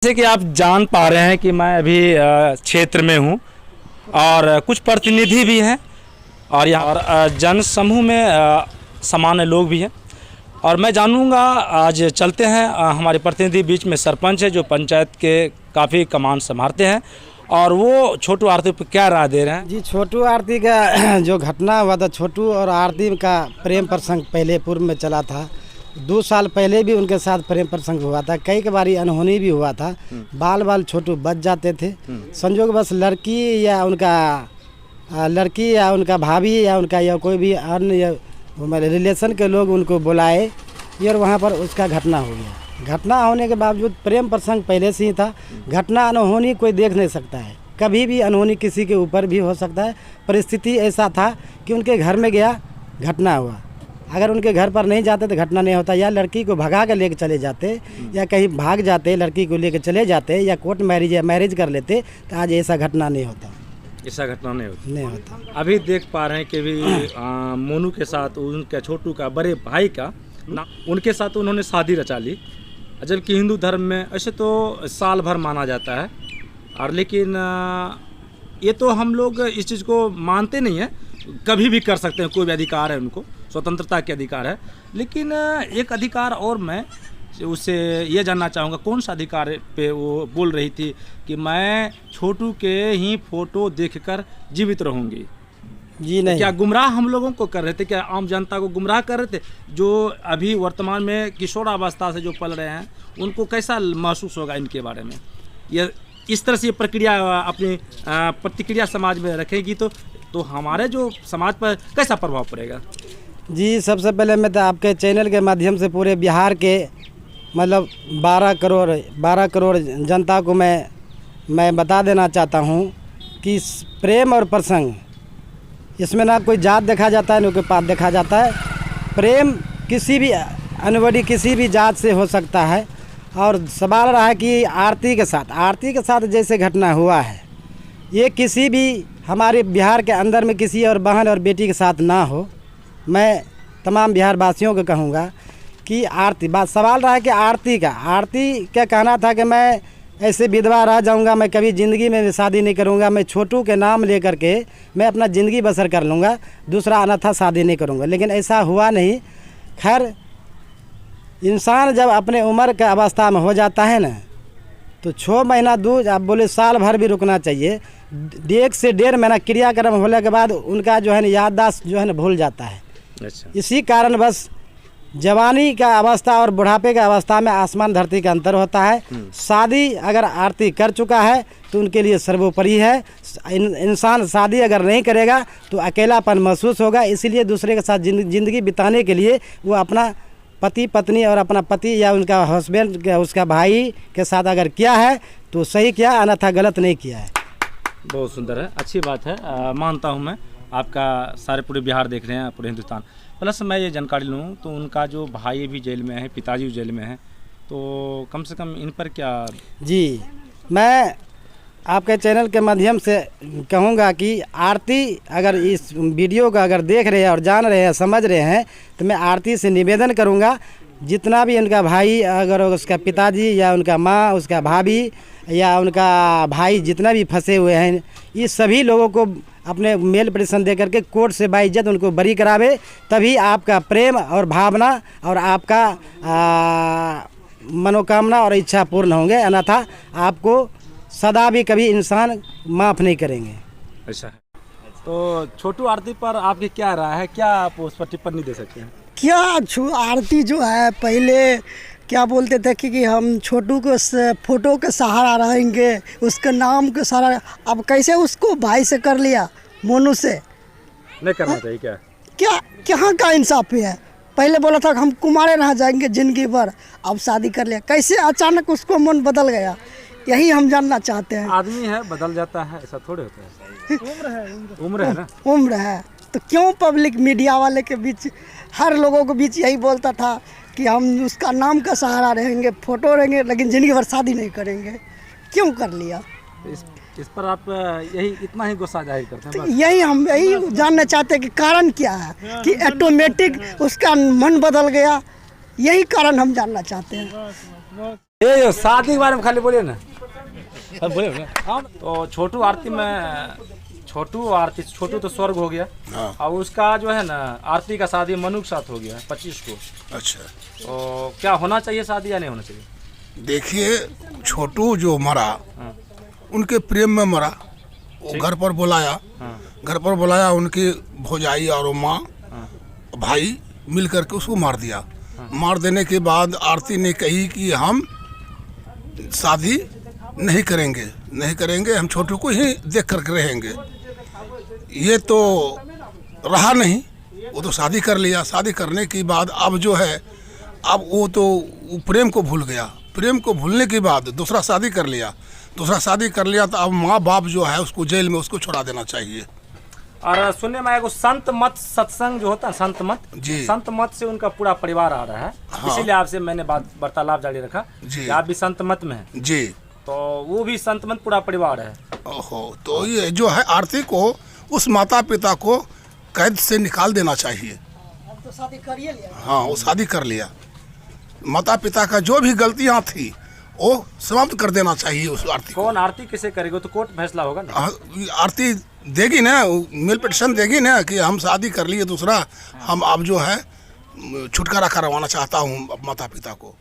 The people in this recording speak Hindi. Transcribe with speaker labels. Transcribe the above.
Speaker 1: जैसे कि आप जान पा रहे हैं कि मैं अभी क्षेत्र में हूं और कुछ प्रतिनिधि भी हैं और यहाँ जन समूह में सामान्य लोग भी हैं और मैं जानूंगा। आज चलते हैं, हमारे प्रतिनिधि बीच में सरपंच है जो पंचायत के काफ़ी कमान संभालते हैं और वो छोटू आरती पर क्या राय दे रहे हैं।
Speaker 2: जी, छोटू आरती का जो घटना हुआ था, छोटू और आरती का प्रेम प्रसंग पहले पूर्व में चला था। 2 साल पहले भी उनके साथ प्रेम प्रसंग हुआ था, कई बारी अनहोनी भी हुआ था। बाल बाल छोटू बच जाते थे। संजोग बस लड़की या उनका भाभी या उनका या कोई भी अन्य रिलेशन के लोग उनको बुलाए और वहाँ पर उसका घटना हो गया। घटना होने के बावजूद प्रेम प्रसंग पहले से ही था। घटना अनहोनी कोई देख नहीं सकता है, कभी भी अनहोनी किसी के ऊपर भी हो सकता है। परिस्थिति ऐसा था कि उनके घर में गया, घटना हुआ। अगर उनके घर पर नहीं जाते तो घटना नहीं होता, या लड़की को भगा कर लेके चले जाते या कहीं भाग जाते, लड़की को लेके चले जाते या कोर्ट मैरिज या मैरिज कर लेते तो आज ऐसा घटना नहीं होता।
Speaker 1: ऐसा घटना नहीं होता। अभी देख पा रहे हैं कि भी मोनू के साथ उनके छोटू का बड़े भाई का ना, उनके साथ उन्होंने शादी रचा ली। जबकि हिंदू धर्म में ऐसे तो साल भर माना जाता है और लेकिन ये तो हम लोग इस चीज़ को मानते नहीं हैं। कभी भी कर सकते हैं, कोई भी अधिकार है, उनको स्वतंत्रता के अधिकार है। लेकिन एक अधिकार और मैं उससे ये जानना चाहूँगा, कौन सा अधिकार पे वो बोल रही थी कि मैं छोटू के ही फोटो देखकर जीवित रहूँगी।
Speaker 2: जी नहीं,
Speaker 1: क्या गुमराह हम लोगों को कर रहे थे? क्या आम जनता को गुमराह कर रहे थे? जो अभी वर्तमान में किशोरावस्था से जो पल रहे हैं उनको कैसा महसूस होगा इनके बारे में? ये इस तरह से ये प्रक्रिया अपनी प्रतिक्रिया समाज में रखेगी तो हमारे जो समाज पर कैसा प्रभाव पड़ेगा?
Speaker 2: जी, सबसे पहले मैं तो आपके चैनल के माध्यम से पूरे बिहार के मतलब 12 करोड़ जनता को मैं बता देना चाहता हूँ कि प्रेम और प्रसंग इसमें ना कोई जात देखा जाता है, ना कोई पात देखा जाता है। प्रेम किसी भी अनवड़ी किसी भी जात से हो सकता है। और सवाल रहा है कि आरती के साथ जैसे घटना हुआ है, ये किसी भी हमारे बिहार के अंदर में किसी और बहन और बेटी के साथ ना हो। मैं तमाम बिहार वासियों को कहूँगा कि सवाल रहा है कि आरती का कहना था कि मैं ऐसे विधवा रह जाऊँगा, मैं कभी ज़िंदगी में शादी नहीं करूँगा, मैं छोटू के नाम लेकर के मैं अपना ज़िंदगी बसर कर लूँगा, दूसरा अन्यथा शादी नहीं करूँगा। लेकिन ऐसा हुआ नहीं। खैर, इंसान जब अपने उम्र के अवस्था में हो जाता है ना, तो 6 महीना दूर आप बोले साल भर भी रुकना चाहिए। 1 से 1.5 महीना क्रियाक्रम होने के बाद उनका जो है ना याददाश्त जो है ना भूल जाता है।
Speaker 1: अच्छा।
Speaker 2: इसी कारण बस जवानी का अवस्था और बुढ़ापे का अवस्था में आसमान धरती का अंतर होता है। शादी अगर आरती कर चुका है तो उनके लिए सर्वोपरि है। इंसान शादी अगर नहीं करेगा तो अकेलापन महसूस होगा। इसीलिए दूसरे के साथ ज़िंदगी बिताने के लिए वो अपना पति पत्नी और अपना पति या उनका हस्बैंड उसका भाई के साथ अगर किया है तो सही किया, अन्यथा गलत नहीं किया है।
Speaker 1: बहुत सुंदर है, अच्छी बात है। मानता हूँ मैं, आपका सारे पूरे बिहार देख रहे हैं, पूरे हिंदुस्तान। प्लस मैं ये जानकारी लूँ तो उनका जो भाई भी जेल में है, पिताजी भी जेल में है, तो कम से कम इन पर क्या? जी,
Speaker 2: मैं आपके चैनल के माध्यम से कहूँगा कि आरती अगर इस वीडियो का अगर देख रहे हैं और जान रहे हैं, समझ रहे हैं, तो मैं आरती से निवेदन करूँगा, जितना भी उनका भाई, अगर उसका पिताजी या उनका माँ, उसका भाभी या उनका भाई जितना भी फंसे हुए हैं, ये सभी लोगों को अपने मेल पिटीशन दे करके कोर्ट से बाइज्जत उनको बरी करावे। तभी आपका प्रेम और भावना और आपका मनोकामना और इच्छा पूर्ण होंगे, अन्यथा आपको सदा भी कभी इंसान माफ़ नहीं करेंगे।
Speaker 1: ऐसा है। तो छोटू आरती पर आपकी क्या राय है? क्या आप उस पर टिप्पणी दे सकते हैं?
Speaker 3: क्या आरती जो है, पहले क्या बोलते थे कि हम छोटू को फोटो के सहारा रहेंगे, उसके नाम के सहारा। अब कैसे उसको भाई से कर लिया, मोनू से
Speaker 1: नहीं करना चाहिए क्या?
Speaker 3: क्या का इंसाफ है? पहले बोला था कि हम कुमारे रह जाएंगे ज़िंदगी भर, अब शादी कर लिया। कैसे अचानक उसको मन बदल गया? यही हम जानना चाहते हैं।
Speaker 1: आदमी है, बदल जाता है, ऐसा थोड़े होता है। उम्र है ना,
Speaker 3: उम्र है तो क्यों पब्लिक मीडिया वाले के बीच, हर लोगों के बीच यही बोलता था कि हम उसका नाम का सहारा रहेंगे, फोटो रहेंगे, लेकिन जिंदगी भर शादी नहीं करेंगे। क्यों कर लिया?
Speaker 1: इस पर आप यही इतना ही गुस्सा जाहिर करते हैं?
Speaker 3: तो यही जानना चाहते हैं कि कारण क्या है कि ऑटोमेटिक उसका मन बदल गया। यही कारण हम जानना चाहते हैं।
Speaker 1: ये शादी के बारे में खाली बोलिए ना, बोलिए ना। हाँ, तो छोटू आरती में, छोटू आरती, छोटू तो स्वर्ग हो गया।
Speaker 4: हाँ।
Speaker 1: और उसका जो है ना आरती का शादी मनु के साथ हो गया 25 को।
Speaker 4: अच्छा,
Speaker 1: तो क्या होना चाहिए शादी या नहीं होना चाहिए?
Speaker 4: देखिए छोटू जो मरा
Speaker 1: हाँ।
Speaker 4: उनके प्रेम में मरा। वो घर पर बुलाया,
Speaker 1: हाँ।
Speaker 4: घर पर बुलाया, उनकी भौजाई और वो माँ
Speaker 1: हाँ।
Speaker 4: भाई मिल करके उसको मार दिया। मार देने के बाद आरती ने कही कि हम शादी नहीं करेंगे, नहीं करेंगे, हम छोटू को ही देख करके रहेंगे। ये तो रहा नहीं, वो तो शादी कर लिया। शादी करने के बाद अब जो है, अब वो तो प्रेम को भूल गया। प्रेम को भूलने के बाद दूसरा शादी कर लिया। दूसरा शादी कर लिया तो अब माँ बाप जो है उसको जेल में उसको छोड़ा देना चाहिए।
Speaker 1: और सुनने में आया वो संत मत सत्संग जो होता है, संत मत
Speaker 4: जी।
Speaker 1: संत मत से उनका पूरा परिवार आ रहा है।
Speaker 4: हाँ।
Speaker 1: इसीलिए आपसे मैंने बात वार्तालाप जारी रखा
Speaker 4: जी।
Speaker 1: कि आप भी संत मत में हैं।
Speaker 4: जी।
Speaker 1: तो वो भी संत मत पूरा परिवार है।
Speaker 4: ओहो, तो ये जो है आरती को, उस माता पिता को कैद से निकाल देना चाहिए।
Speaker 3: तो शादी करिए लिया।
Speaker 4: हाँ, वो शादी कर लिया। माता पिता का जो भी गलतियाँ थी वो समाप्त कर देना चाहिए उस आरती को।
Speaker 1: कौन आरती किसे करेगा? तो कोर्ट फैसला होगा ना।
Speaker 4: आरती देगी ना, मेल पिटिशन देगी ना कि हम शादी कर लिए दूसरा, हम अब जो है छुटकारा करवाना चाहता हूँ माता पिता को।